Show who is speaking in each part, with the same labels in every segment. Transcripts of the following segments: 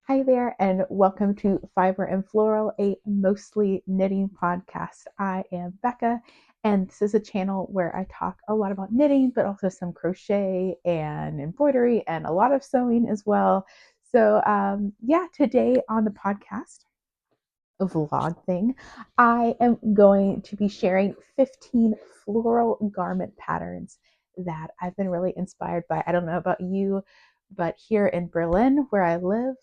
Speaker 1: Hi there, and welcome to Fiber and Floral, a mostly knitting podcast. I am Becca, and this is a channel where I talk a lot about knitting, but also some crochet and embroidery and a lot of sewing as well. So, today on the podcast, a vlog thing, I am going to be sharing 15 floral garment patterns that I've been really inspired by. I don't know about you, but here in Berlin, where I live,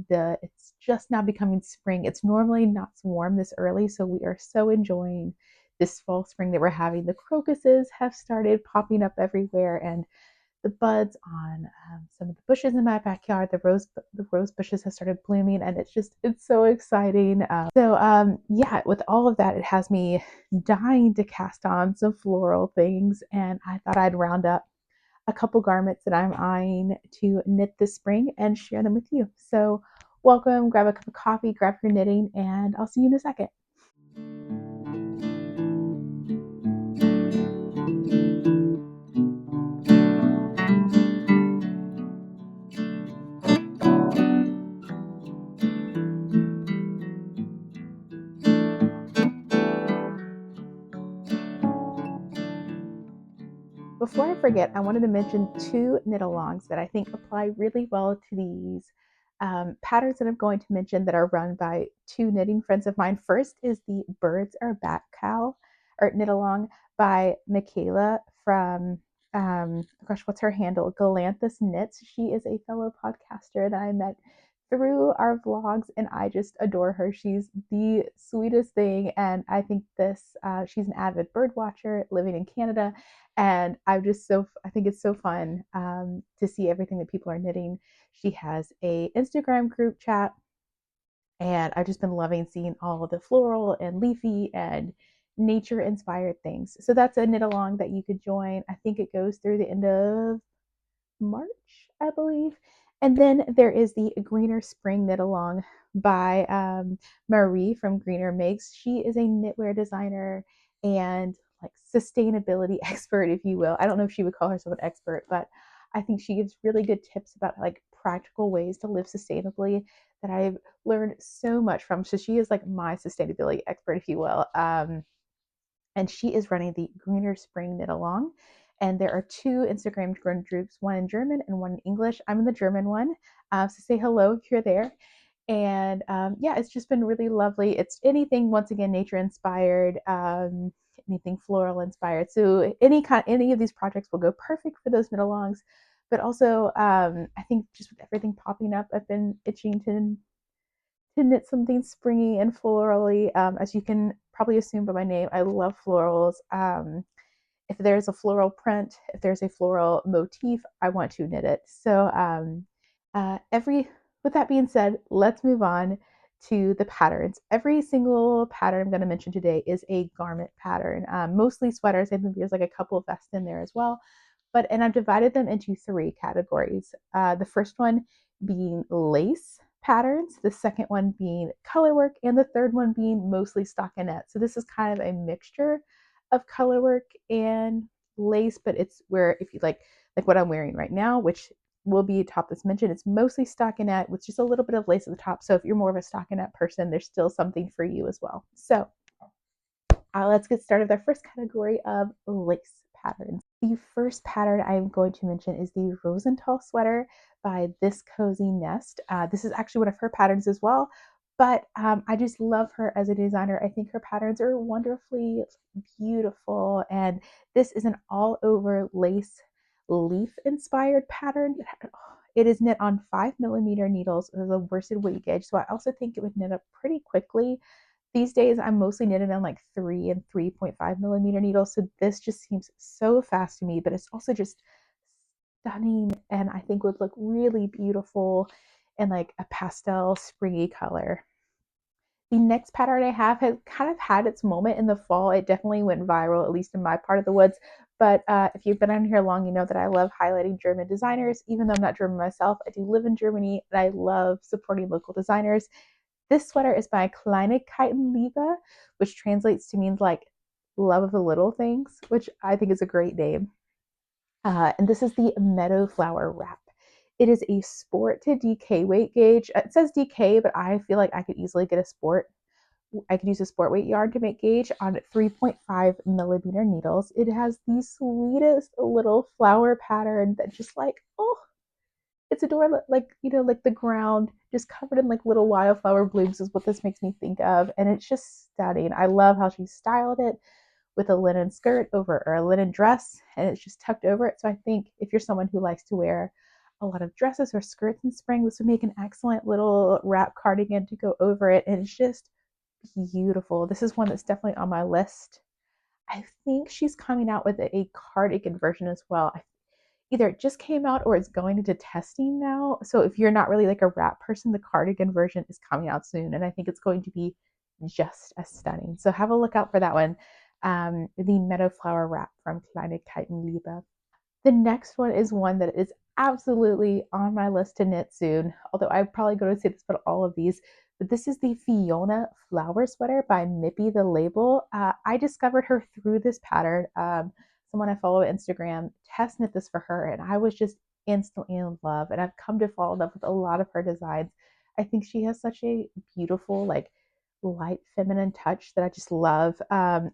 Speaker 1: it's just now becoming spring. It's normally not warm this early, so we are so enjoying this fall spring that we're having. The crocuses have started popping up everywhere, and the buds on some of the bushes in my backyard. The rose bushes have started blooming, and it's so exciting. With all of that, it has me dying to cast on some floral things, and I thought I'd round up a couple garments that I'm eyeing to knit this spring and share them with you. So, welcome, grab a cup of coffee, grab your knitting, and I'll see you in a second. Before I forget, I wanted to mention two knit alongs that I think apply really well to these patterns that I'm going to mention that are run by two knitting friends of mine. First is the Birds Are Back Cow or knit along by Michaela from what's her handle? Galanthus Knits. She is a fellow podcaster that I met through our vlogs, and I just adore her. She's the sweetest thing, and I think she's an avid bird watcher living in Canada, and I think it's so fun to see everything that people are knitting. She has a Instagram group chat, and I've just been loving seeing all of the floral and leafy and nature inspired things. So that's a knit along that you could join. I think it goes through the end of March, I believe. And then there is the Greener Spring Knit Along by Marie from Greener Makes. She is a knitwear designer and like sustainability expert, if you will. I don't know if she would call herself an expert, but I think she gives really good tips about like practical ways to live sustainably that I've learned so much from. So she is like my sustainability expert, if you will. And she is running the Greener Spring Knit Along. And there are two Instagram groups, one in German and one in English. I'm in the German one, so say hello if you're there. And it's just been really lovely. It's anything, once again, nature inspired, anything floral inspired. So any of these projects will go perfect for those knit alongs. But also, I think just with everything popping up, I've been itching to knit something springy and florally. As you can probably assume by my name, I love florals. If there's a floral print, if there's a floral motif, I want to knit it. Every With that being said, let's move on to the patterns. Every single pattern I'm going to mention today is a garment pattern, mostly sweaters. I think there's like a couple of vests in there as well. And I've divided them into three categories. The first one being lace patterns, the second one being colorwork, and the third one being mostly stockinette. So this is kind of a mixture of colorwork and lace, but it's where if you like what I'm wearing right now, which will be a top that's mentioned, it's mostly stockinette with just a little bit of lace at the top. So if you're more of a stockinette person, there's still something for you as well. Let's get started with our first category of lace patterns. The first pattern I'm going to mention is the Rosenthal sweater by This Cozy Nest. This is actually one of her patterns as well, but I just love her as a designer. I think her patterns are wonderfully beautiful, and this is an all-over lace leaf inspired pattern. It is knit on 5mm needles with a worsted weight gauge, so I also think it would knit up pretty quickly. These days, I'm mostly knitting on like 3 and 3.5mm needles, so this just seems so fast to me, but it's also just stunning and I think would look really beautiful in like a pastel springy color. The next pattern I have has kind of had its moment in the fall. It definitely went viral, at least in my part of the woods. But if you've been on here long, you know that I love highlighting German designers. Even though I'm not German myself, I do live in Germany and I love supporting local designers. This sweater is by Kleinigkeitenliebe, which translates to means like love of the little things, which I think is a great name. And this is the Meadow Flower Wrap. It is a sport to DK weight gauge. It says DK, but I feel like I could easily get a sport. I could use a sport weight yarn to make gauge on 3.5 millimeter needles. It has the sweetest little flower pattern that just like, oh, it's adorable. Like, like the ground just covered in like little wildflower blooms is what this makes me think of. And it's just stunning. I love how she styled it with a linen skirt over or a linen dress, and it's just tucked over it. So I think if you're someone who likes to wear a lot of dresses or skirts in spring, this would make an excellent little wrap cardigan to go over it. And it's just beautiful. This is one that's definitely on my list. I think she's coming out with a cardigan version as well. Either it just came out or it's going into testing now. So if you're not really like a wrap person, the cardigan version is coming out soon. And I think it's going to be just as stunning. So have a look out for that one. The Meadow Flower Wrap from Kleine Keitenliebe. The next one is one that is absolutely on my list to knit soon, although I probably go to say this about all of these. But this is the Fiona Flower Sweater by Mippy the Label. I discovered her through this pattern. Someone I follow on Instagram test knit this for her, and I was just instantly in love. And I've come to fall in love with a lot of her designs. I think she has such a beautiful, like, light feminine touch that I just love.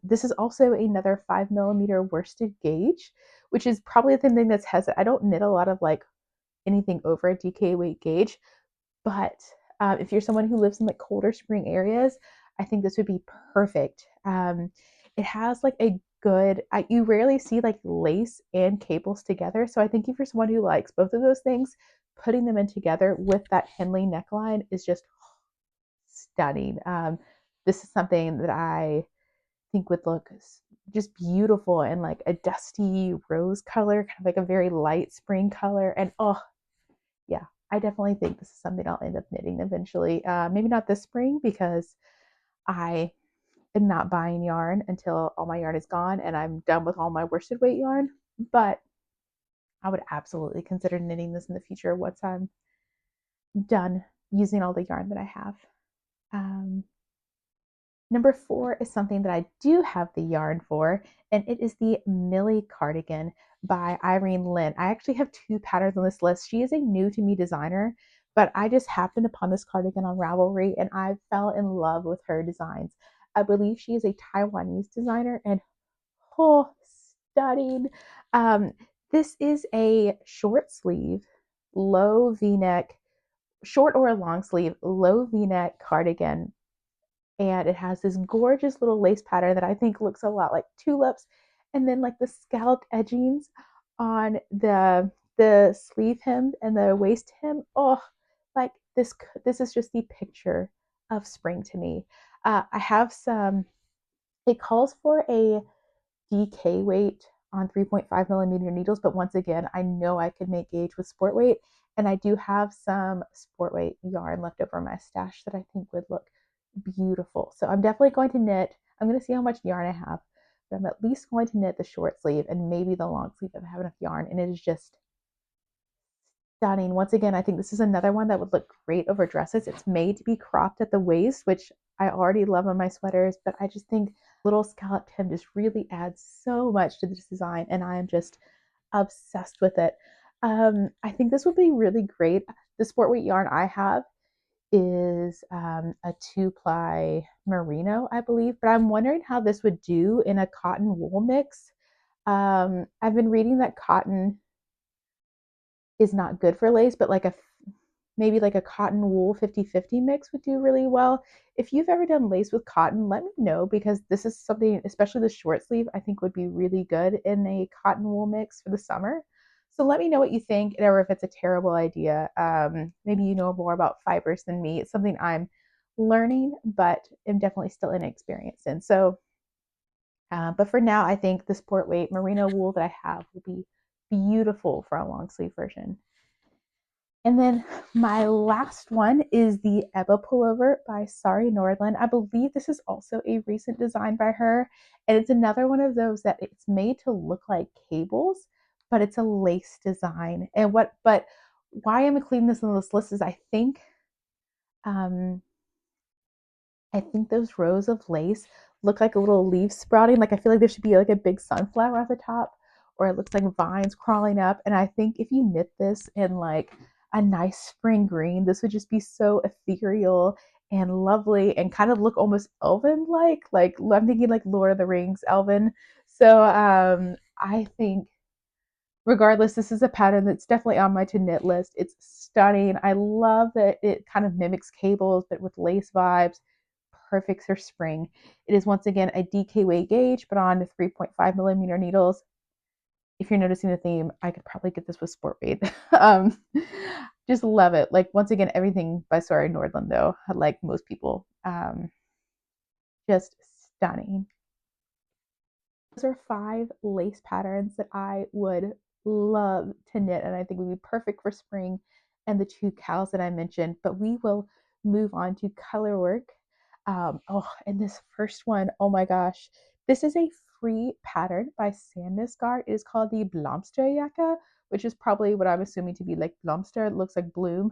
Speaker 1: This is also another 5 millimeter worsted gauge, which is probably the thing that's hesitant. I don't knit a lot of like anything over a DK weight gauge, but if you're someone who lives in like colder spring areas, I think this would be perfect. It has like a good, you rarely see like lace and cables together. So I think if you're someone who likes both of those things, putting them in together with that Henley neckline is just stunning. This is something that I think would look just beautiful in like a dusty rose color, kind of like a very light spring color. And oh, yeah, I definitely think this is something I'll end up knitting eventually. Maybe not this spring because I am not buying yarn until all my yarn is gone and I'm done with all my worsted weight yarn. But I would absolutely consider knitting this in the future once I'm done using all the yarn that I have. Number 4 is something that I do have the yarn for, and it is the Millie cardigan by Irene Lynn. I actually have 2 patterns on this list. She is a new to me designer, but I just happened upon this cardigan on Ravelry and I fell in love with her designs. I believe she is a Taiwanese designer and oh, stunning. Um, this is a short sleeve, low v-neck, short or a long sleeve, low v-neck cardigan, and it has this gorgeous little lace pattern that I think looks a lot like tulips, and then like the scalloped edgings on the sleeve hem and the waist hem. Oh, like this is just the picture of spring to me. I have some. It calls for a DK weight on 3.5 millimeter needles, but once again, I know I could make gauge with sport weight, and I do have some sport weight yarn left over in my stash that I think would look beautiful. So I'm definitely going to knit. I'm going to see how much yarn I have, but I'm at least going to knit the short sleeve and maybe the long sleeve if I have enough yarn. And it is just stunning. Once again, I think this is another one that would look great over dresses. It's made to be cropped at the waist, which I already love on my sweaters, but I just think little scalloped hem just really adds so much to this design, and I am just obsessed with it. I think this would be really great. The sport weight yarn I have is a 2-ply merino, I believe, but I'm wondering how this would do in a cotton wool mix. I've been reading that cotton is not good for lace, but like a maybe like a cotton wool 50-50 mix would do really well. If you've ever done lace with cotton, let me know because this is something, especially the short sleeve, I think would be really good in a cotton wool mix for the summer. So let me know what you think, or if it's a terrible idea. Maybe you know more about fibers than me. It's something I'm learning, but am definitely still inexperienced in. So, but for now, I think the sport weight merino wool that I have will be beautiful for a long sleeve version. And then my last one is the Ebba pullover by Sari Nordland. I believe this is also a recent design by her. And it's another one of those that it's made to look like cables, but it's a lace design. But why I'm including this on this list is um, I think those rows of lace look like a little leaf sprouting. Like I feel like there should be like a big sunflower at the top, or it looks like vines crawling up. And I think if you knit this in like a nice spring green. This would just be so ethereal and lovely and kind of look almost elven like I'm thinking like Lord of the Rings elven. So I think regardless, this is a pattern that's definitely on my to knit list. It's stunning. I love that it kind of mimics cables, but with lace vibes. Perfect for spring. It is once again a DK weight gauge, but on 3.5 millimeter needles. If you're noticing the theme, I could probably get this with sport weight. um, just love it. Like once again, everything by Sorry Nordland though, like most people, just stunning. Those are 5 lace patterns that I would love to knit and I think would be perfect for spring and the 2 cows that I mentioned. But we will move on to color work. And this first one, oh my gosh, this is a free pattern by Sandnesgaard. It is called the Blomsterjacke, which is probably what I'm assuming to be like Blomster. It looks like bloom,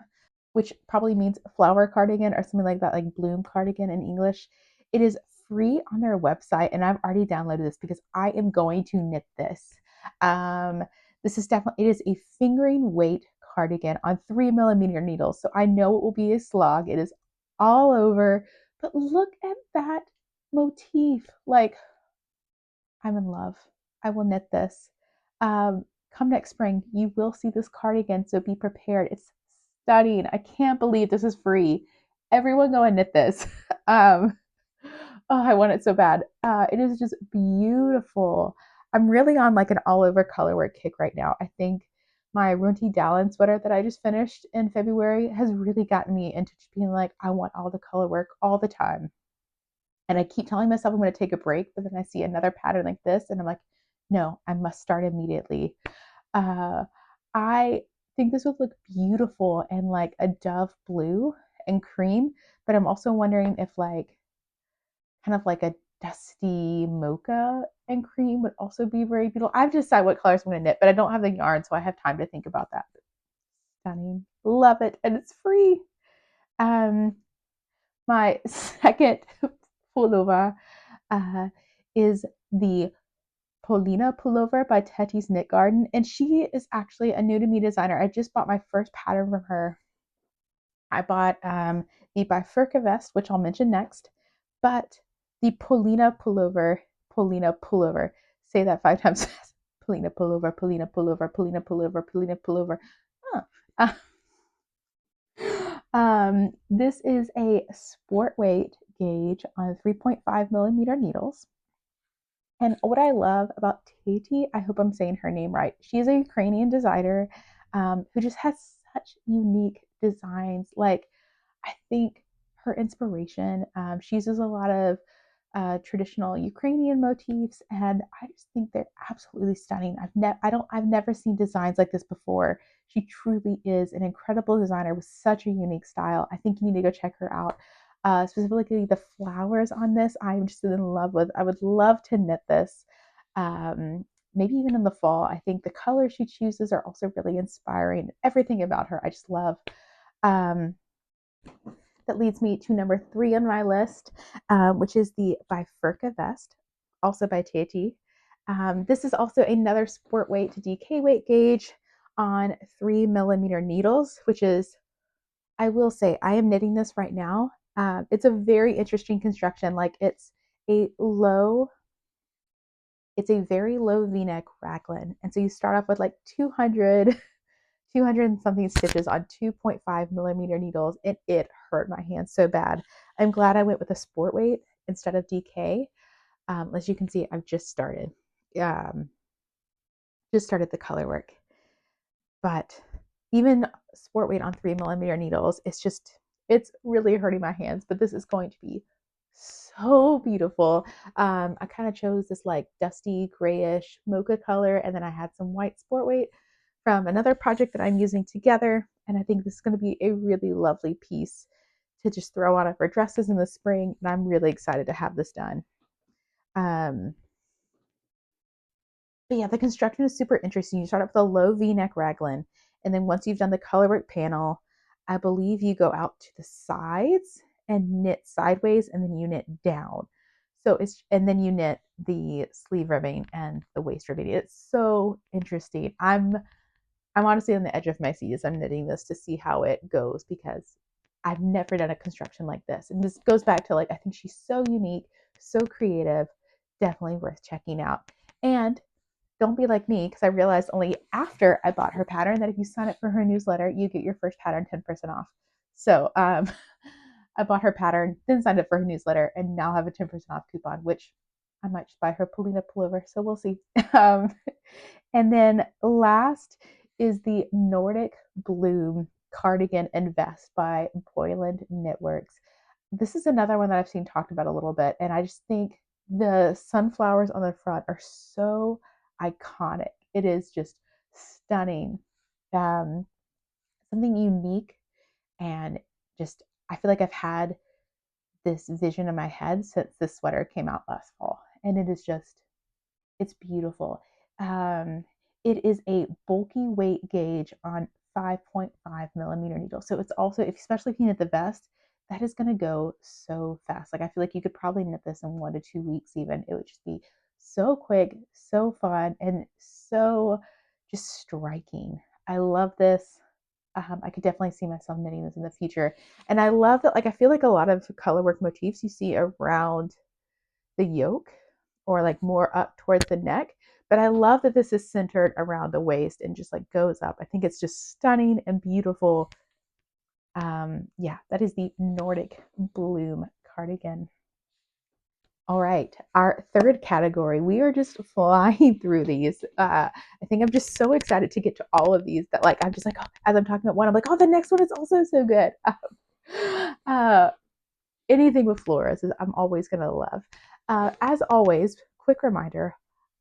Speaker 1: which probably means flower cardigan or something like that, like bloom cardigan in English. It is free on their website, and I've already downloaded this because I am going to knit this. Um, this is definitely, it is a fingering weight cardigan on 3 millimeter needles. So I know it will be a slog. It is all over, but look at that motif. Like, I'm in love. I will knit this. Come next spring, you will see this cardigan, so be prepared. It's stunning. I can't believe this is free. Everyone go and knit this. um, oh, I want it so bad. It is just beautiful. I'm really on like an all over colorwork kick right now. I think my Runti Dallin sweater that I just finished in February has really gotten me into just being like, I want all the colorwork all the time. And I keep telling myself I'm going to take a break, but then I see another pattern like this, and I'm like, no, I must start immediately. Uh, I think this would look beautiful in like a dove blue and cream, but I'm also wondering if like kind of like a dusty mocha and cream would also be very beautiful. I've decided what colors I'm going to knit, but I don't have the yarn, so I have time to think about that. Stunning, love it, and it's free. Um, my second pullover uh, is the Polina pullover by Teti's Knit Garden, and she is actually a new to me designer. I just bought my first pattern from her. I bought the Bifurca vest, which I'll mention next, but the Polina pullover. Say that 5 times fast. Polina pullover, Polina pullover, Polina pullover, Polina pullover. Huh. This is a sport weight gauge on 3.5 millimeter needles. And what I love about Tati, I hope I'm saying her name right. She's a Ukrainian designer who just has such unique designs. Like, I think her inspiration, she uses a lot of traditional Ukrainian motifs, and I just think they're absolutely stunning. I've never seen designs like this before. She truly is an incredible designer with such a unique style. I think you need to go check her out. Specifically, the flowers on this, I'm just in love with. I would love to knit this. Maybe even in the fall. I think the colors she chooses are also really inspiring. Everything about her, I just love. Um, that leads me to number 3 on my list, which is the Bifurca vest, also by Tati. This is also another sport weight to DK weight gauge on 3 millimeter needles, which is, I will say, I am knitting this right now. It's a very interesting construction. Like a low, it's a very low V-neck raglan. And so you start off with like 200 and something stitches on 2.5 millimeter needles, and it hurt my hands so bad. I'm glad I went with a sport weight instead of DK. As you can see, I've um, just started the color work, but even sport weight on 3 millimeter needles, it's really hurting my hands, but this is going to be so beautiful. I kind of chose this like dusty grayish mocha color, and then I had some white sport weight from another project that I'm using together. And I think this is going to be a really lovely piece to just throw on for dresses in the spring. And I'm really excited to have this done. Um, but yeah, the construction is super interesting. You start off with a low V-neck raglan, and then once you've done the colorwork panel, I believe you go out to the sides and knit sideways, and then you knit down. And then you knit the sleeve ribbing and the waist ribbing. It's so interesting. I'm honestly on the edge of my seat as I'm knitting this to see how it goes because I've never done a construction like this. And this goes back to like, I think she's so unique, so creative, definitely worth checking out. And don't be like me because I realized only after I bought her pattern that if you sign up for her newsletter, you get your first pattern 10% off. So I bought her pattern, then signed up for her newsletter, and now have a 10% off coupon, which I might just buy her Polina pullover. So we'll see. Um, and then last is the Nordic Bloom cardigan and vest by Boyland Knitworks. This is another one that I've seen talked about a little bit, and I just think the sunflowers on the front are so iconic. It is just stunning. Um, Something unique, and just I feel like I've had this vision in my head since this sweater came out last fall, and it is just it's beautiful. Um, it is a bulky weight gauge on 5.5 millimeter needle. So it's also, especially if you knit the vest, that is going to go so fast. Like I feel like you could probably knit this in 1 to 2 weeks even. It would just be so quick, so fun, and so just striking. I love this. I could definitely see myself knitting this in the future. And I love that, like, I feel like a lot of colorwork motifs you see around the yoke or like more up towards the neck. But I love that this is centered around the waist and just like goes up. I think it's just stunning and beautiful. Yeah, that is the Nordic Bloom cardigan. All right, our third category. We are just flying through these. I think I'm just so excited to get to all of these that like I'm just like oh, as I'm talking about one, I'm like, oh, the next one is also so good. Uh, Anything with floras is I'm always going to love. As always, quick reminder,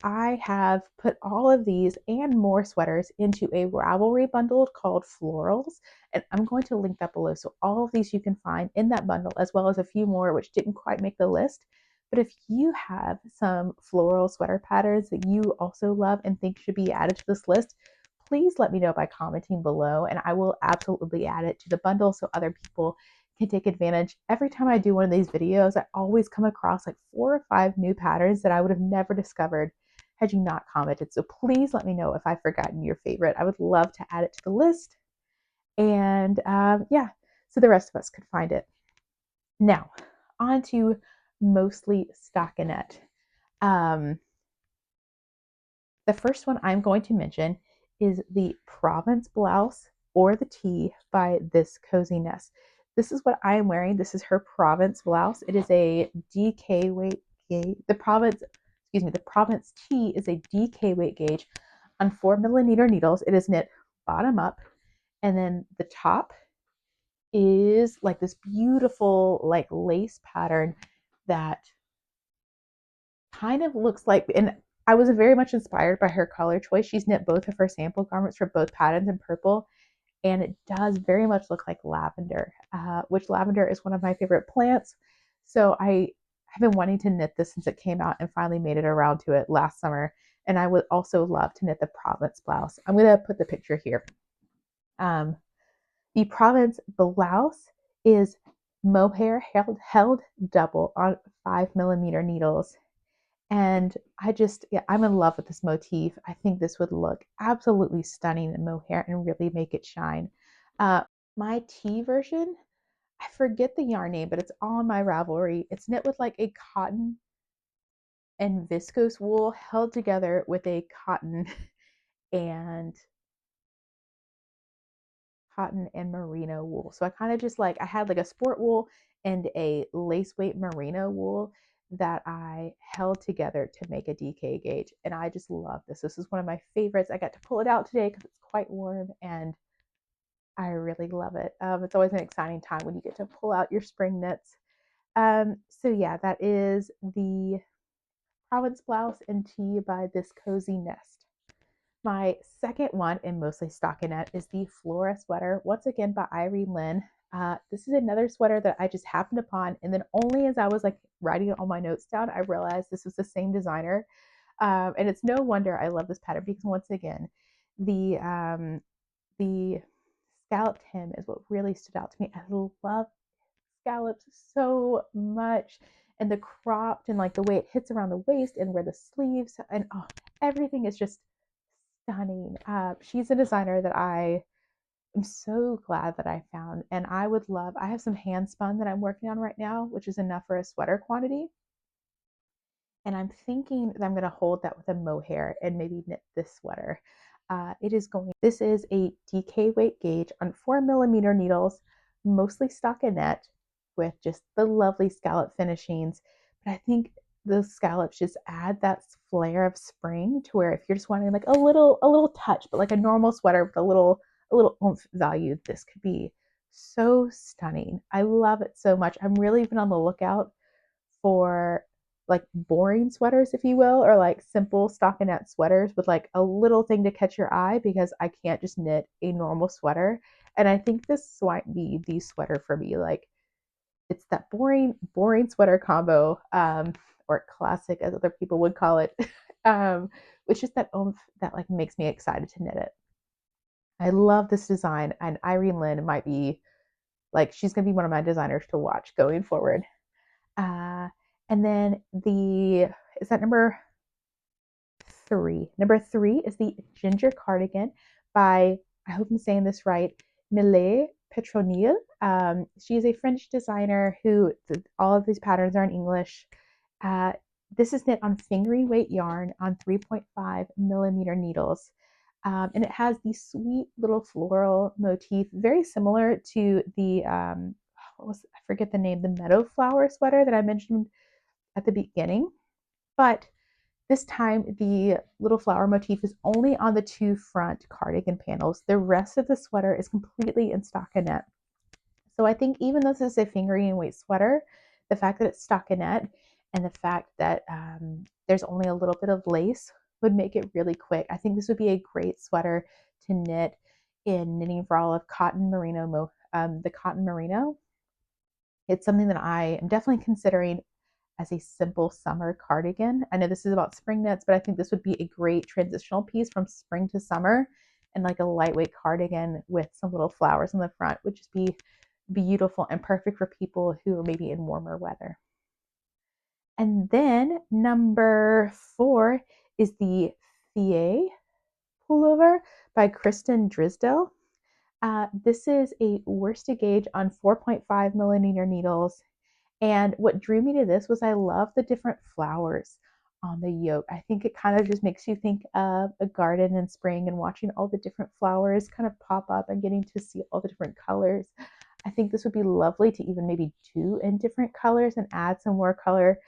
Speaker 1: I have put all of these and more sweaters into a Ravelry bundle called Florals, and I'm going to link that below. So all of these you can find in that bundle, as well as a few more which didn't quite make the list. But if you have some floral sweater patterns that you also love and think should be added to this list, please let me know by commenting below, and I will absolutely add it to the bundle so other people can take advantage. Every time I do one of these videos, I always come across like 4 or 5 new patterns that I would have never discovered had you not commented. So please let me know if I've forgotten your favorite. I would love to add it to the list. And yeah, so the rest of us could find it. Now, on to mostly stockinette. Um, the first one I'm going to mention is the Provence blouse or the tee by This Cozy Nest. This is what I am wearing. This is her Provence blouse. It is a DK weight gauge. The Provence tee is a DK weight gauge on 4 millimeter needles. It is knit bottom up, and then the top is like this beautiful like lace pattern that kind of looks like, and I was very much inspired by her color choice. She's knit both of her sample garments for both patterns in purple, and it does very much look like lavender, which lavender is one of my favorite plants. So I have been wanting to knit this since it came out and finally made it around to it last summer. And I would also love to knit the Provence blouse. I'm going to put the picture here. Um, the Provence blouse is mohair held double on 5 millimeter needles. And yeah, I'm in love with this motif. I think this would look absolutely stunning in mohair and really make it shine. Uh, my tea version, I forget the yarn name, but it's on my Ravelry. It's knit with like a cotton and viscose wool held together with a and cotton and merino wool. So I kind of just like I had like a sport wool and a lace weight merino wool that I held together to make a DK gauge. And I just love this. This is one of my favorites. I got to pull it out today because it's quite warm and I really love it. It's always an exciting time when you get to pull out your spring knits. So yeah, that is the Provence blouse and tee by This Cozy Nest. My second one, and mostly stockinette, is the Flora sweater, once again by Irene Lynn. This is another sweater that I just happened upon, and then only as I was like writing all my notes down, I realized this was the same designer. And it's no wonder I love this pattern because once again, the scalloped hem is what really stood out to me. I love scallops so much, and the cropped and like the way it hits around the waist and where the sleeves and oh, everything is just stunning. She's a designer that I'm so glad that I found, and I would love. I have some hand spun that I'm working on right now, which is enough for a sweater quantity. And I'm thinking that I'm going to hold that with a mohair and maybe knit this sweater. This is a DK weight gauge on 4mm needles, mostly stockinette with just the lovely scallop finishings. But I think the scallops just add that flair of spring to where if you're just wanting like a little touch, but like a normal sweater with a little oomph value, this could be so stunning. I love it so much. I'm really even on the lookout for like boring sweaters, if you will, or like simple stockinette sweaters with like a little thing to catch your eye because I can't just knit a normal sweater. And I think this might be the sweater for me. Like it's that boring sweater combo, or classic as other people would call it, which is that oomph that like makes me excited to knit it. I love this design, and Irene Lynn might be like she's gonna be one of my designers to watch going forward. Uh, and then is that number three? Number three is the Ginger Cardigan by, I hope I'm saying this right, Millet Petronille. She is a French designer all of these patterns are in English. Uh, this is knit on fingering weight yarn on 3.5mm needles. And it has the sweet little floral motif, very similar to I forget the name, the meadow flower sweater that I mentioned at the beginning. But this time, the little flower motif is only on the two front cardigan panels. The rest of the sweater is completely in stockinette. So I think even though this is a fingering weight sweater, the fact that it's stockinette and the fact that there's only a little bit of lace would make it really quick. I think this would be a great sweater to knit in Knitting for All of cotton merino, the cotton merino. It's something that I am definitely considering as a simple summer cardigan. I know this is about spring knits, but I think this would be a great transitional piece from spring to summer, and like a lightweight cardigan with some little flowers on the front would just be beautiful and perfect for people who are maybe in warmer weather. And then number four is the Thier pullover by Kristen Drisdale. This is a worsted gauge on 4.5mm needles. And what drew me to this was I love the different flowers on the yoke. I think it kind of just makes you think of a garden in spring and watching all the different flowers kind of pop up and getting to see all the different colors. I think this would be lovely to even maybe do in different colors and add some more color.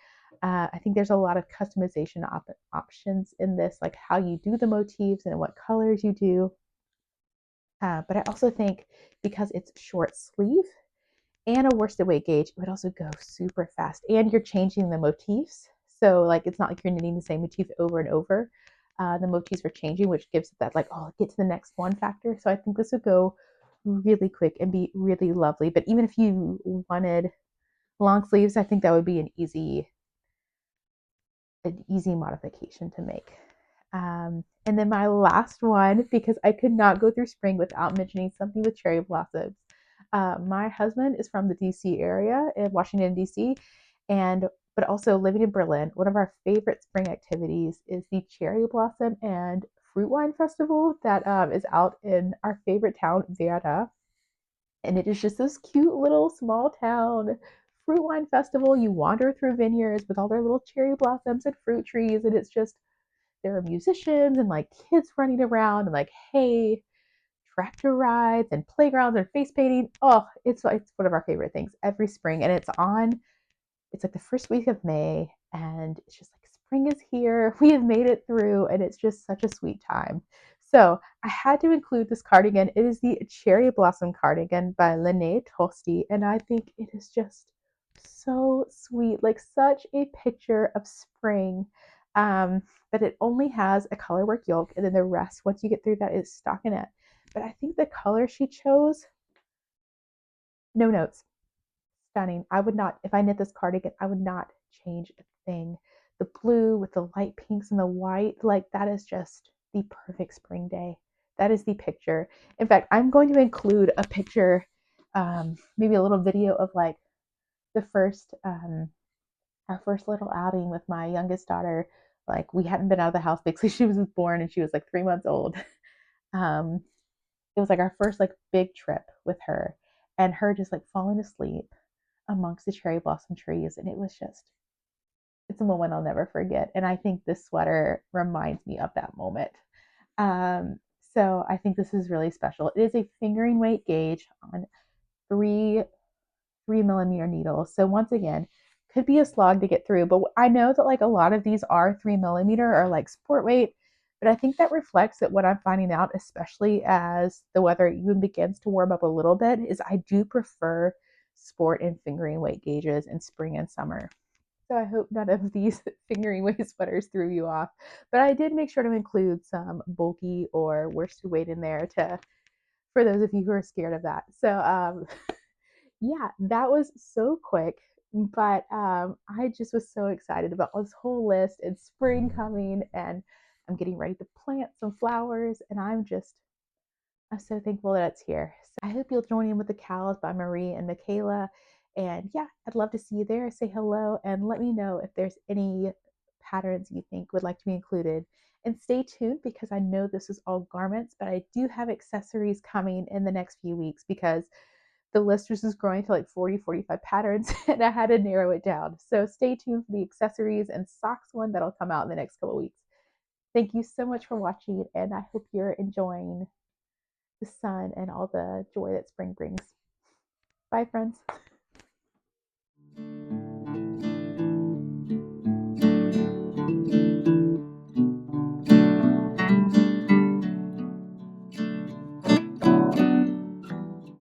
Speaker 1: I think there's a lot of customization options in this, like how you do the motifs and what colors you do. But I also think because it's short sleeve and a worsted weight gauge, it would also go super fast. And you're changing the motifs. So like it's not like you're knitting the same motif over and over. The motifs are changing, which gives it that like, oh, get to the next one factor. So I think this would go really quick and be really lovely. But even if you wanted long sleeves, I think that would be an easy modification to make. And then my last one, because I could not go through spring without mentioning something with cherry blossoms. My husband is from the DC area in Washington, DC, and but also living in Berlin. One of our favorite spring activities is the cherry blossom and fruit wine festival that is out in our favorite town, Werder. And it is just this cute little small town fruit wine festival. You wander through vineyards with all their little cherry blossoms and fruit trees, and it's just there are musicians and like kids running around and like hay tractor rides and playgrounds and face painting. Oh, it's one of our favorite things every spring, and it's like the first week of May, and it's just like spring is here. We have made it through, and it's just such a sweet time. So I had to include this cardigan. It is the Cherry Blossom Cardigan by Lene Tosti, and I think it is just so sweet, like such a picture of spring. Um, but it only has a colorwork yoke, and then the rest, once you get through that, is stockinette. But I think the color she chose, no notes, stunning. I would not, if I knit this cardigan, I would not change a thing. The blue with the light pinks and the white, like that is just the perfect spring day. That is the picture. In fact, I'm going to include a picture, maybe a little video of like the first, our first little outing with my youngest daughter. Like we hadn't been out of the house basically. She was born and she was like 3 months old. Um, it was like our first like big trip with her, and her just like falling asleep amongst the cherry blossom trees, and it was just it's a moment I'll never forget. And I think this sweater reminds me of that moment. Um, so I think this is really special. It is a fingering weight gauge on three 3 millimeter needles. So once again, could be a slog to get through, but I know that like a lot of these are 3 millimeter or like sport weight. But I think that reflects that what I'm finding out, especially as the weather even begins to warm up a little bit, is I do prefer sport and fingering weight gauges in spring and summer. So I hope none of these fingering weight sweaters threw you off. But I did make sure to include some bulky or worsted weight in there to for those of you who are scared of that. So yeah, that was so quick. But I just was so excited about this whole list and spring coming, and I'm getting ready to plant some flowers, and I'm so thankful that it's here. So I hope you'll join in with the cows by Marie and Michaela. And yeah, I'd love to see you there. Say hello and let me know if there's any patterns you think would like to be included. And stay tuned because I know this is all garments, but I do have accessories coming in the next few weeks because the list was just growing to like 40, 45 patterns and I had to narrow it down. So stay tuned for the accessories and socks one that'll come out in the next couple weeks. Thank you so much for watching, and I hope you're enjoying the sun and all the joy that spring brings. Bye, friends.